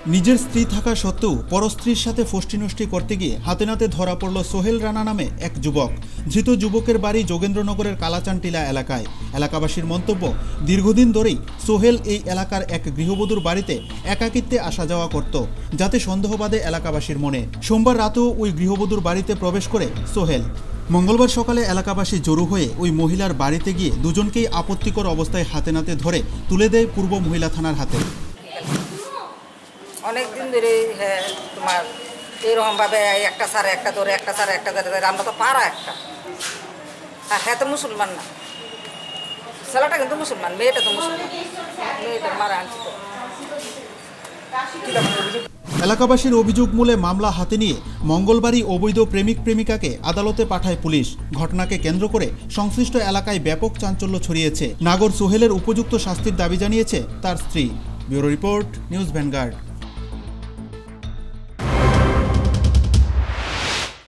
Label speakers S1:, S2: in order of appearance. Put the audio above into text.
S1: নিজের স্ত্রী থাকা সত্ত্বেও পরস্ত্রীর সাথে ফষ্টিনষ্টি করতে গিয়ে হাতে নাতে ধরা পড়ল সোহেল রানা নামে এক যুবক। ধৃত যুবকের বাড়ি যোগেন্দ্রনগরের কালাচানটিলা এলাকায়। এলাকাবাসীর মন্তব্য, দীর্ঘদিন ধরেই সোহেল এই এলাকার এক গৃহবধূর বাড়িতে একাকিত্বে আসা যাওয়া করত, যাতে সন্দেহ বাধে এলাকাবাসীর মনে। সোমবার রাতেও ওই গৃহবধূর বাড়িতে প্রবেশ করে সোহেল। মঙ্গলবার সকালে এলাকাবাসী জড়ো হয়ে ওই মহিলার বাড়িতে গিয়ে দুজনকেই আপত্তিকর অবস্থায় হাতে নাতে ধরে তুলে দেয় পূর্ব মহিলা থানার হাতে।
S2: অনেক দিন ধরে হ্যাঁ তোমার এইরকমভাবে একটা সারে একটা ধরে একটা সারে একটা ধরে, আমরা তো পারা একটা। আর হ্যাঁ তো মুসলমান না, ছেলেটা কিন্তু মুসলমান, মেয়েটা তো মুসলমান, মেয়েটা মারা আনছি তো।
S1: এলাকাবাসীর অভিযোগ মূলে মামলা হাতে নিয়ে মঙ্গলবারই অবৈধ প্রেমিক প্রেমিকাকে আদালতে পাঠায় পুলিশ। ঘটনাকে কেন্দ্র করে সংশ্লিষ্ট এলাকায় ব্যাপক চাঞ্চল্য ছড়িয়েছে। নাগর সোহেলের উপযুক্ত শাস্তির দাবি জানিয়েছে তার স্ত্রী। Bureau report, news vanguard.